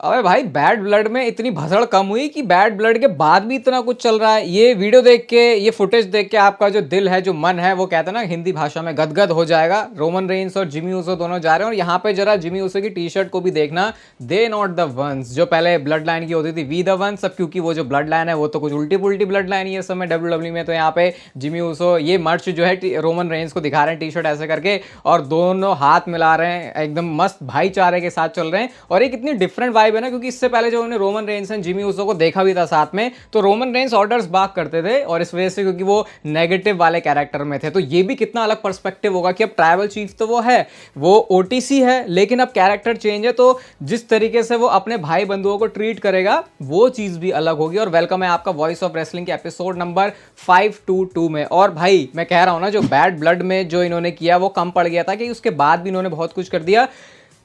अबे भाई bad blood में इतनी भसड़ कम हुई कि बैड ब्लड के बाद भी इतना कुछ चल रहा है। ये वीडियो देख के, ये फुटेज देख के आपका जो दिल है, जो मन है, वो कहते हैं ना हिंदी भाषा में गदगद हो जाएगा। रोमन रेंस और जिमी ऊसो दोनों जा रहे हैं और यहाँ पे जरा जिमी ऊसो की टी शर्ट को भी देखना, दे नॉट द वंस। जो पहले ब्लड लाइन की होती थी वी द वंस, अब क्योंकि वो जो ब्लड लाइन है वो तो कुछ उल्टी पुल्टी ब्लड लाइन है इस समय डब्ल्यूडब्ल्यू में। तो यहाँ पे जिमी ऊसो ये मर्च जो है रोमन रेंस को दिखा रहे हैं टी शर्ट ऐसे करके, और दोनों हाथ मिला रहे हैं, एकदम मस्त भाईचारे के साथ चल रहे हैं। और एक इतनी डिफरेंट वाइब है ना, क्योंकि इससे पहले जो हमने Roman Reigns and Jimmy Uso को देखा भी था साथ में, तो रोमन रेंस ऑर्डर्स बाक करते थे और इस वजह से क्योंकि वो नेगेटिव वाले कैरेक्टर में थे। तो ये भी कितना अलग पर्सपेक्टिव होगा कि अब ट्राइबल चीफ तो वो है, वो ओटीसी है, लेकिन अब कैरेक्टर चेंज है। तो जिस तरीके से वो अपने भाई बंधुओं को ट्रीट करेगा वो चीज भी अलग होगी। और वेलकम है आपका वॉइस ऑफ रेसलिंग के एपिसोड नंबर 522 में। और भाई मैं कह रहा हूं ना, जो बैड ब्लड में जो इन्होंने किया वो कम पड़ गया था, कि उसके बाद भी इन्होंने बहुत कुछ कर दिया।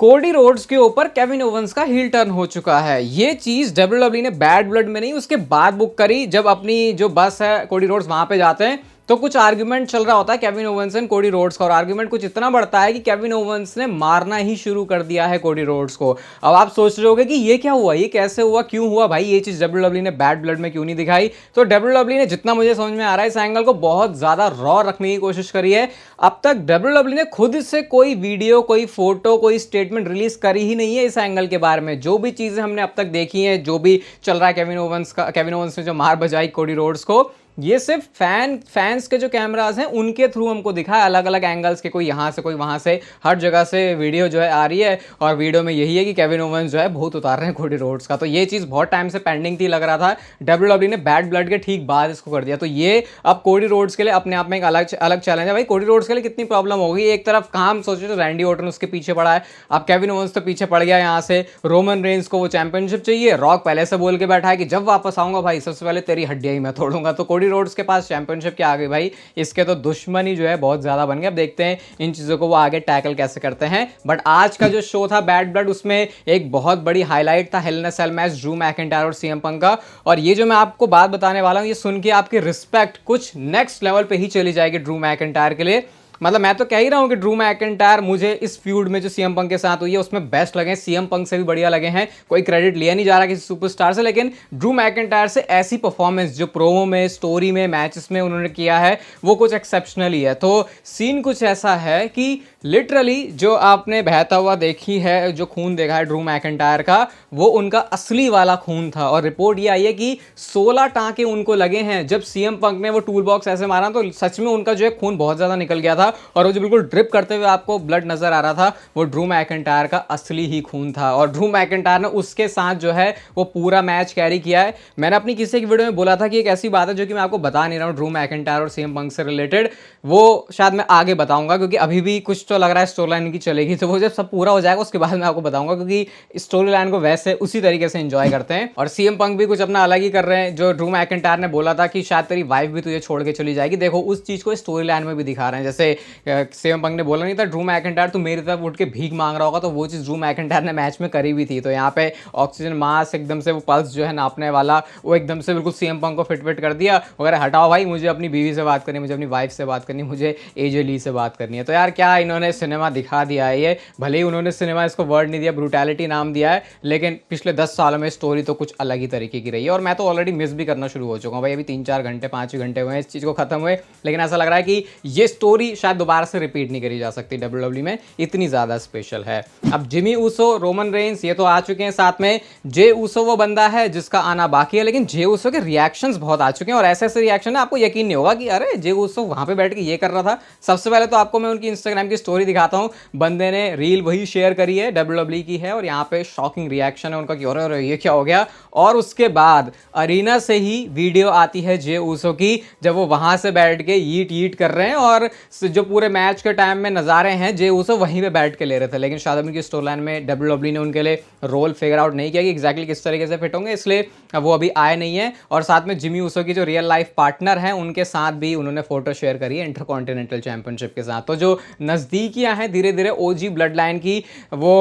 कोडी रोड्स के ऊपर केविन ओवेंस का हील टर्न हो चुका है। ये चीज डब्ल्यूडब्ल्यू ने बैड ब्लड में नहीं, उसके बाद बुक करी। जब अपनी जो बस है कोडी रोड्स वहां पे जाते हैं तो कुछ आर्ग्यूमेंट चल रहा होता है Kevin Owens and Cody Rhodes का, और आर्ग्यूमेंट कुछ इतना बढ़ता है कि केविन ओवेंस ने मारना ही शुरू कर दिया है कोडी रोड्स को। अब आप सोच रहे होगे कि ये क्या हुआ, ये कैसे हुआ, क्यों हुआ भाई, ये चीज डब्ल्यूडब्ल्यू ने बैड ब्लड में क्यों नहीं दिखाई। तो डब्ल्यूडब्ल्यू ने, जितना मुझे समझ में आ रहा है, इस एंगल को बहुत ज्यादा रॉ रखने की कोशिश करी है। अब तक डब्ल्यूडब्ल्यू ने खुद से कोई वीडियो, कोई फोटो, कोई स्टेटमेंट रिलीज करी ही नहीं है इस एंगल के बारे में। जो भी चीजें हमने अब तक देखी है, जो भी चल रहा है केविन ओवेंस ने जो मार बजाई कोडी रोड्स को, ये सिर्फ फैंस के जो कैमरास हैं उनके थ्रू हमको दिखा है, अलग अलग एंगल्स के, कोई यहाँ से कोई वहाँ से, हर जगह से वीडियो जो है आ रही है। और वीडियो में यही है कि केविन ओवेंस जो है बहुत उतार रहे हैं कोडी रोड्स का। तो ये चीज़ बहुत टाइम से पेंडिंग थी, लग रहा था। डब्ल्यूडब्ल्यू ने बैड ब्लड के ठीक बाद इसको कर दिया। तो ये अब कोडी रोड्स के लिए अपने आप में एक अलग चैलेंज है भाई। कोडी रोड्स के लिए कितनी प्रॉब्लम होगी। एक तरफ काम सोचे तो रैंडी ऑर्टन उसके पीछे पड़ा है, अब केविन ओवेंस तो पीछे पड़ गया यहाँ से। रोमन रेंस को वो चैंपियनशिप चाहिए, रॉक पहले से बोल के बैठा है कि जब वापस आऊंगा भाई सबसे पहले तेरी हड्डियां ही मैं तोड़ूंगा। तो कोडी रोड्स के पास चैंपियनशिप क्या आ गई भाई, इसके तो दुश्मनी जो है बहुत ज्यादा बन गया। अब देखते हैं इन चीजों को वो आगे टैकल कैसे करते हैं। बट आज का जो शो था बैड ब्लड, उसमें एक बहुत बड़ी हाईलाइट था हेल इन अ सेल मैच ड्रू मैकिंटायर और सीएम पंक का। और ये जो मैं आपको बात बताने वाला हूं, ये सुन के आपकी रिस्पेक्ट कुछ नेक्स्ट लेवल पे ही चली जाएगी ड्रू मैकिंटायर के लिए। मतलब मैं तो कह ही रहा हूं कि ड्रू मैकिंटायर मुझे इस फ्यूड में जो सीएम पंक के साथ हुई है उसमें बेस्ट लगे, सीएम पंक से भी बढ़िया लगे हैं। कोई क्रेडिट लिया नहीं जा रहा किसी सुपरस्टार से, लेकिन ड्रू मैकिंटायर से ऐसी परफॉर्मेंस जो प्रोमो में, स्टोरी में, मैचेस में उन्होंने किया है वो कुछ एक्सेप्शनल ही है। तो सीन कुछ ऐसा है कि लिटरली जो आपने बहता हुआ देखी है, जो खून देखा है ड्रू मैकिंटायर का, वो उनका असली वाला खून था। और रिपोर्ट ये आई है कि 16 टांके उनको लगे हैं। जब सीएम पंक ने वो टूल बॉक्स ऐसे मारा तो सच में उनका जो है खून बहुत ज्यादा निकल गया था, और वो जो बिल्कुल ड्रिप करते हुए आपको ब्लड नजर आ रहा था, वो ड्रू मैकिंटायर का असली ही खून था। और ड्रू मैकिंटायर ने उसके साथ जो है वो पूरा मैच कैरी किया है। मैंने अपनी किसी एक वीडियो में बोला था कि एक ऐसी बात है जो कि मैं आपको बता नहीं रहा हूँ ड्रू मैकिंटायर और सीएम पंक से रिलेटेड, वो शायद मैं आगे बताऊंगा, क्योंकि अभी भी कुछ तो लग रहा है स्टोरी लाइन की चलेगी। तो वो जब सब पूरा हो जाएगा उसके बाद मैं आपको बताऊंगा, क्योंकि स्टोरी लाइन को वैसे उसी तरीके से एंजॉय करते हैं। और सीएम पंक भी कुछ अपना अलग ही कर रहे हैं। जो ड्रू मैकिंटायर ने बोला था कि शायद तेरी वाइफ भी तुझे छोड़ के चली जाएगी, देखो उस चीज को स्टोरी लाइन में भी दिखा रहे हैं। जैसे सीएम पंक ने बोला नहीं था ड्रू मैकिंटायर तू मेरी तरफ उठ के भीख मांग रहा होगा, तो वो चीज ड्रू मैकिंटायर ने मैच में करी भी थी। तो यहाँ पे ऑक्सीजन मास्क एकदम से, वो पल्स जो है नापने वाला, वो एकदम से बिल्कुल सीएम पंक को फिट कर दिया वगैरह। हटाओ भाई, मुझे अपनी बीवी से बात करनी, मुझे अपनी वाइफ से बात करनी, मुझे एजे ली से बात करनी है। तो यार क्या इन्होंने सिनेमा दिखा दिया है। ये भले ही उन्होंने सिनेमा इसको वर्ड नहीं दिया, ब्रूटैलिटी नाम दिया है, लेकिन पिछले 10 सालों में स्टोरी तो कुछ अलग ही तरीके की रही है। और मैं तो ऑलरेडी मिस भी करना शुरू हो चुका हूँ भाई। अभी 3-4 घंटे 5 घंटे हुए हैं इस चीज़ को खत्म हुए, लेकिन ऐसा लग रहा है कि ये स्टोरी शायद दोबारा से रिपीट नहीं करी जा सकती डब्ल्यूडब्ल्यू में, इतनी ज़्यादा स्पेशल है। अब जिमी ऊसो, रोमन रेंस ये तो आ चुके हैं, साथ में जे ऊसो वो बंदा है जिसका आना बाकी है। लेकिन जे ऊसो के रिएक्शंस बहुत आ चुके हैं, और ऐसे ऐसे रिएक्शन है आपको यकीन नहीं होगा कि अरे जे ऊसो वहाँ पे बैठ के ये कर रहा था। सबसे पहले तो आपको मैं उनकी इंस्टाग्राम की स्टोरी दिखाता हूँ। बंदे ने रील वही शेयर करी है, डब्ल्यूडब्ल्यू की है, और यहाँ पे शॉकिंग रिएक्शन है उनका कि अरे ये क्या हो गया। और उसके बाद अरीना से ही वीडियो आती है जे ऊसो की, जब वो वहां से बैठ के ईट ईट कर रहे हैं, और जो पूरे मैच के टाइम में नज़ारे हैं जे ऊसो वहीं पे बैठ के ले रहे थे। लेकिन शायद उनकी स्टोरी लाइन में डब्ल्यूडब्ल्यू ने उनके लिए रोल फिगर आउट नहीं किया कि एग्जैक्टली किस तरीके से फिट होंगे, इसलिए वो अभी आए नहीं है। और साथ में जिमी ऊसो की जो रियल लाइफ पार्टनर है उनके साथ भी उन्होंने फोटो शेयर करी है इंटरकॉन्टिनेंटल चैंपियनशिप के साथ। तो जो नज़दीक नज़दीकियाँ हैं धीरे धीरे ओजी ब्लड लाइन की, वो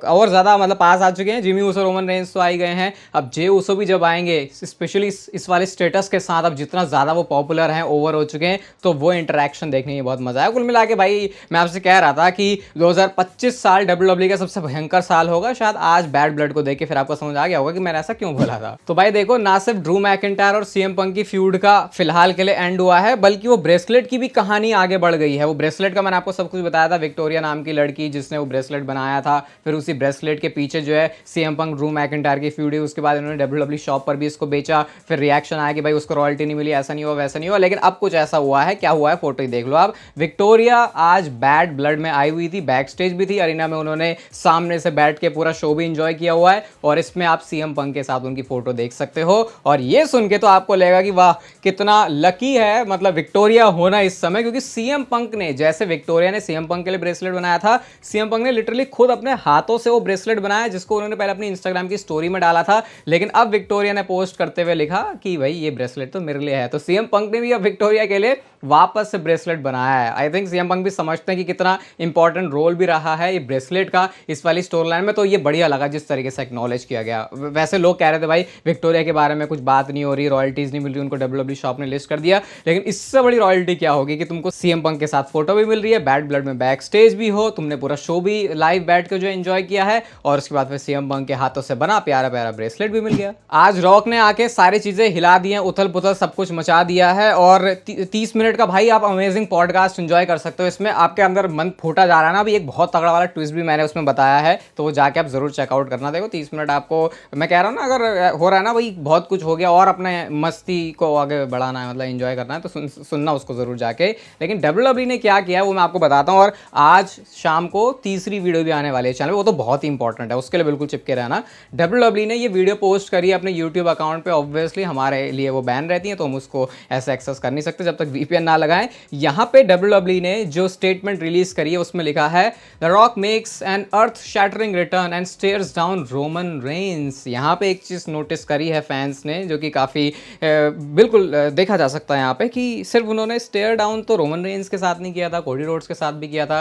और ज़्यादा मतलब पास आ चुके हैं। जिमी ऊसो रोमन रेंस तो आ ही गए हैं, अब जे ऊसो भी जब आएंगे स्पेशली इस वाले स्टेटस के साथ, अब जितना ज़्यादा वो पॉपुलर हैं, ओवर हो चुके हैं, तो वो इंटरेक्शन देखने में बहुत मज़ा आया। कुल मिला के भाई मैं आपसे कह रहा था कि 2025 साल WWE का सबसे भयंकर साल होगा। शायद आज बैड ब्लड को देख के फिर आपको समझ आ गया होगा कि मैंने ऐसा क्यों बोला था। तो भाई देखो, ना सिर्फ ड्रू मैकिंटायर और सीएम पंक की फ्यूड का फिलहाल के लिए एंड हुआ है, बल्कि वो ब्रेसलेट की भी कहानी आगे बढ़ गई है। वो ब्रेसलेट का मैंने आपको सब कुछ बताया था, विक्टोरिया नाम की लड़की जिसने वो ब्रेसलेट बनाया था, फिर उसी ब्रेसलेट के पीछे जो है सीएम पंक ड्रू मैकिंटायर की फ्यूड है। उसके बाद इन्होंने WWE शॉप पर भी इसको बेचा, फिर रिएक्शन आया कि भाई उसको रॉयल्टी नहीं मिली, ऐसा नहीं हुआ वैसा नहीं हुआ। लेकिन अब कुछ ऐसा हुआ है, क्या हुआ है फोटो ही देख लो आप। विक्टोरिया आज बैड ब्लड में आई हुई थी, बैक स्टेज भी थी अरीना में, उन्होंने सामने से बैठ के पूरा शो भी इंजॉय किया हुआ है, और इसमें आप सीएम पंक के साथ उनकी फोटो देख सकते हो। और ये सुन के तो आपको लगेगा कि वाह कितना लकी है मतलब विक्टोरिया होना इस समय, क्योंकि सीएम पंक ने, जैसे विक्टोरिया ने सीएम पंक के लिए ब्रेसलेट बनाया था, सीएम पंक ने लिटरली खुद अपने हाथों से वो ब्रेसलेट बनाया, जिसको उन्होंने पहले अपनी इंस्टाग्राम की स्टोरी में डाला था। लेकिन अब विक्टोरिया ने पोस्ट करते हुए लिखा कि भाई ये ब्रेसलेट तो मेरे लिए है। तो सीएम पंक ने भी अब विक्टोरिया के लिए वापस से ब्रेसलेट बनाया है। आई थिंक सीएम पंक भी समझते हैं कि कितना इंपॉर्टेंट रोल भी रहा है ये ब्रेसलेट का इस वाली स्टोरी लाइन में। तो ये बढ़िया लगा जिस तरीके से एक्नॉलेज किया गया। वैसे लोग कह रहे थे भाई विक्टोरिया के बारे में कुछ बात नहीं हो रही, रॉयल्टीज नहीं मिल रही, उनको WWE शॉप ने लिस्ट कर दिया, लेकिन इससे बड़ी रॉयल्टी क्या होगी कि तुमको सीएम पंक के साथ फोटो भी मिल रही है, बैड ब्लड में बैक स्टेज भी हो, तुमने पूरा शो भी लाइव बैठ के जो एंजॉय किया है, और उसके बाद फिर सीएम पंक के हाथों से बना प्यारा प्यारा ब्रेसलेट भी मिल गया। आज रॉक ने आके सारी चीजें हिला दी हैं, उथल पुथल सब कुछ मचा दिया है, और 30 मिनट का भाई आप अमेजिंग पॉडकास्ट एंजॉय कर सकते हो। इसमें आपके अंदर मन फूटा जा रहा है ना, अभी एक बहुत तगड़ा वाला ट्विस्ट भी मैंने उसमें बताया है, तो वो जाके आप जरूर चेकआउट करना। देखो 30 मिनट आपको मैं कह रहा हूँ ना, अगर हो रहा है ना भाई बहुत कुछ हो गया और अपने मस्ती को आगे बढ़ाना है, मतलब एंजॉय करना है, तो सुनना उसको जरूर जाके। लेकिन WWE ने क्या किया है वो मैं आपको बताता हूँ, और आज शाम को तीसरी वीडियो भी आने वाली है चैनल, वो तो बहुत ही इंपॉर्टेंट है, उसके लिए बिल्कुल चिपके रहना। WWE ने ये वीडियो पोस्ट करी है अपने यूट्यूब अकाउंट पे, ऑब्वियसली हमारे लिए वो बैन रहती है, तो हम उसको ऐसे एक्सेस कर नहीं सकते जब तक VPN ना लगाएं। यहाँ पे WWE ने जो स्टेटमेंट रिलीज करी है उसमें लिखा है, the rock makes an earth shattering return and stairs down Roman Reigns. यहाँ पे एक चीज़ नोटिस करी है फैंस ने, जो कि काफ़ी बिल्कुल देखा जा सकता है यहाँ पे, कि सिर्फ उन्होंने स्टेयर डाउन तो रोमन रेंस के साथ नहीं किया था, कोडी रोड्स के साथ भी किया था,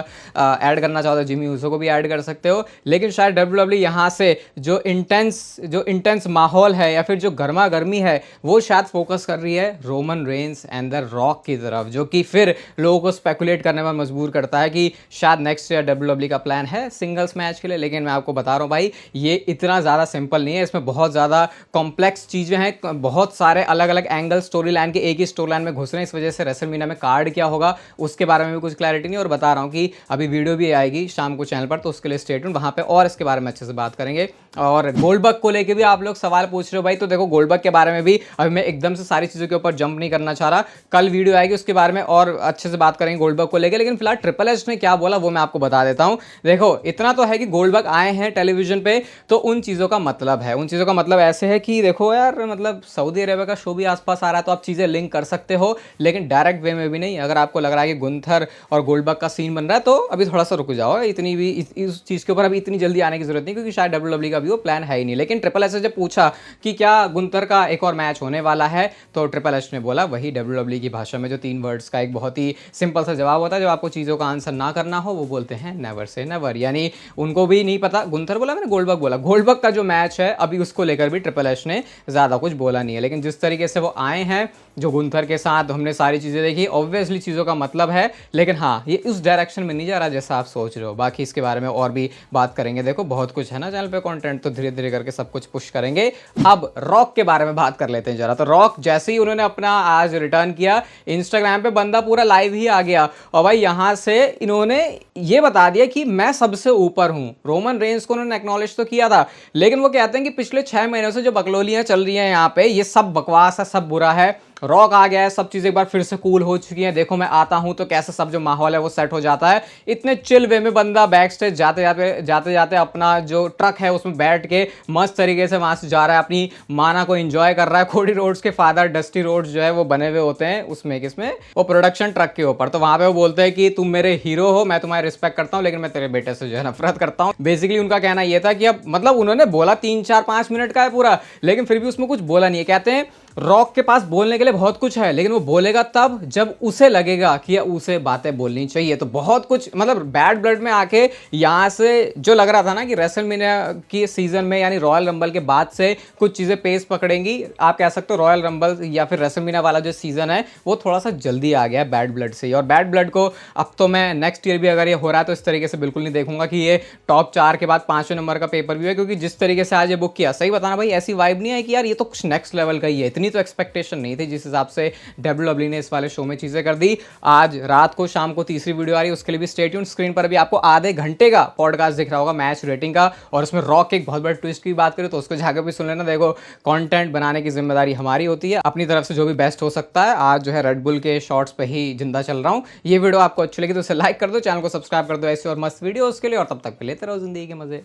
ऐड करना चाहो तो जिमी ऊसो को भी ऐड कर सकते हो, लेकिन शायद WWE यहाँ से जो इंटेंस माहौल है या फिर जो गर्मा गर्मी है वो शायद फोकस कर रही है Roman Reigns and the rock की तरफ, जो कि फिर लोगों को स्पेकुलेट करने में मजबूर करता है कि शायद नेक्स्ट ईयर WWE का प्लान है सिंगल्स मैच के लिए। लेकिन मैं आपको बता रहा हूँ भाई ये इतना ज़्यादा सिंपल नहीं है, इसमें बहुत ज़्यादा कॉम्प्लेक्स चीज़ें हैं, बहुत सारे अलग अलग एंगल स्टोरी लाइन के एक ही स्टोरी लाइन में घुस रहे हैं, इस वजह से रेसलमेनिया में कार्ड क्या होगा उसके बारे में भी कुछ क्लैरिटी नहीं। और बता रहा हूँ कि अभी वीडियो भी आएगी शाम को चैनल पर, तो उसके लिए स्टे ट्यून्ड, वहाँ पे और इसके बारे में अच्छे से बात करेंगे। और गोल्डबर्ग को लेके भी आप लोग सवाल पूछ रहे हो भाई, तो देखो गोल्डबर्ग के बारे में भी अभी मैं एकदम से सारी चीज़ों के ऊपर जंप नहीं करना चाह रहा, कल वीडियो आएगी उसके बारे में और अच्छे से बात करेंगे गोल्डबर्ग को लेके। लेकिन फिलहाल ट्रिपल एच ने क्या बोला वो मैं आपको बता देता हूँ। देखो इतना तो है कि गोल्डबर्ग आए हैं टेलीविजन पे, तो उन चीज़ों का मतलब है, उन चीज़ों का मतलब ऐसे है कि देखो यार, मतलब सऊदी अरेबिया का शो भी आसपास आ रहा है तो आप चीज़ें लिंक कर सकते हो, लेकिन डायरेक्ट वे में भी नहीं। अगर आपको लग रहा है कि गुंथर और गोल्डबर्ग का सीन बन रहा है तो अभी थोड़ा सा रुक जाओ, इतनी भी इस चीज़ के ऊपर अभी इतनी जल्दी आने की जरूरत नहीं, क्योंकि शायद WWE का भी वो प्लान है ही नहीं। लेकिन ट्रिपल एच से जब पूछा कि क्या गुंथर का एक और मैच होने वाला है, तो ट्रिपल एच ने बोला वही WWE की भाषा में जो 3 वर्ड्स का एक बहुत ही सिंपल सा जवाब होता है, जब आपको चीज़ों का आंसर ना करना हो वो बोलते हैं नेवर से नेवर। यानी उनको भी नहीं पता, गुंथर बोला मैंने गोल्डबर्ग बोला, गोल्डबर्ग का जो मैच है अभी उसको लेकर भी ट्रिपल एच ने ज़्यादा कुछ बोला नहीं है। लेकिन जिस तरीके से वो आए हैं, जो गुंथर के साथ हमने सारी चीज़ें देखी, ऑब्वियसली चीज़ों का मतलब है, लेकिन हाँ ये उस डायरेक्शन में नहीं जा रहा जैसा आप सोच रहे हो। बाकी इसके बारे में और भी बात करेंगे, देखो बहुत कुछ है ना चैनल पे कंटेंट, तो धीरे धीरे करके सब कुछ पुश करेंगे। अब रॉक के बारे में बात कर लेते हैं जरा। तो रॉक जैसे ही उन्होंने अपना आज रिटर्न किया, इंस्टाग्राम पे बंदा पूरा लाइव ही आ गया, और भाई यहाँ से इन्होंने ये बता दिया कि मैं सबसे ऊपर हूँ। रोमन रेंस को उन्होंने एक्नॉलेज तो किया था, लेकिन वो कहते हैं कि पिछले 6 महीनों से जो बकलोलियाँ चल रही हैं यहाँ पे, ये सब बकवास है, सब बुरा है। रॉक आ गया है, सब चीज़ें एक बार फिर से कूल हो चुकी हैं, देखो मैं आता हूं तो कैसे सब जो माहौल है वो सेट हो जाता है। इतने चिल वे में बंदा बैक स्टेज जाते जाते अपना जो ट्रक है उसमें बैठ के मस्त तरीके से वहां से जा रहा है, अपनी माना को एंजॉय कर रहा है। कोडी रोड्स के फादर डस्टी रोड्स जो है वो बने हुए होते हैं उसमें, किसमें, वो प्रोडक्शन ट्रक के ऊपर, तो वहां पे वो बोलते हैं कि तुम मेरे हीरो हो, मैं तुम्हारी रिस्पेक्ट करता हूं, लेकिन मैं तेरे बेटे से जो है नफरत करता हूं। बेसिकली उनका कहना यह था कि अब मतलब उन्होंने बोला 3-4-5 मिनट का है पूरा, लेकिन फिर भी उसमें कुछ बोला नहीं है। कहते हैं रॉक के पास बोलने के लिए बहुत कुछ है, लेकिन वो बोलेगा तब जब उसे लगेगा कि उसे बातें बोलनी चाहिए। तो बहुत कुछ मतलब बैड ब्लड में आके यहाँ से जो लग रहा था ना कि रेसलमेनिया की सीजन में यानी रॉयल रंबल के बाद से कुछ चीज़ें पेस पकड़ेंगी, आप कह सकते हो रॉयल रंबल या फिर रेसलमेनिया वाला जो सीजन है वो थोड़ा सा जल्दी आ गया है बैड ब्लड से। और बैड ब्लड को अब तो मैं नेक्स्ट ईयर भी अगर ये हो रहा है तो इस तरीके से बिल्कुल नहीं देखूंगा कि ये टॉप 4 के बाद 5वें नंबर का पेपर व्यू है, क्योंकि जिस तरीके से आज ये बुक किया, सही बताना भाई ऐसी वाइब नहीं है कि यार ये तो कुछ नेक्स्ट लेवल का ही है। इतनी तो एक्सपेक्टेशन नहीं थी जिस हिसाब से WWE ने इस वाले शो में चीजें कर दी। आज रात को शाम को तीसरी वीडियो आ रही है, उसके लिए भी स्टे ट्यून्ड। स्क्रीन पर भी आपको आधे घंटे का पॉडकास्ट दिख रहा होगा मैच रेटिंग का, और उसमें रॉक के एक बहुत बड़े ट्विस्ट की बात करें तो उसको जाकर भी सुन लेना। देखो कंटेंट बनाने की जिम्मेदारी हमारी होती है, अपनी तरफ से जो भी बेस्ट हो सकता है। आज जो है रेड बुल के शॉर्ट्स पे ही जिंदा चल रहा हूं। ये वीडियो आपको अच्छी लगी तो उसे लाइक कर दो, चैनल को सब्सक्राइब कर दो ऐसे और मस्त वीडियोस के लिए, और तब तक के लेते रहो जिंदगी के मजे।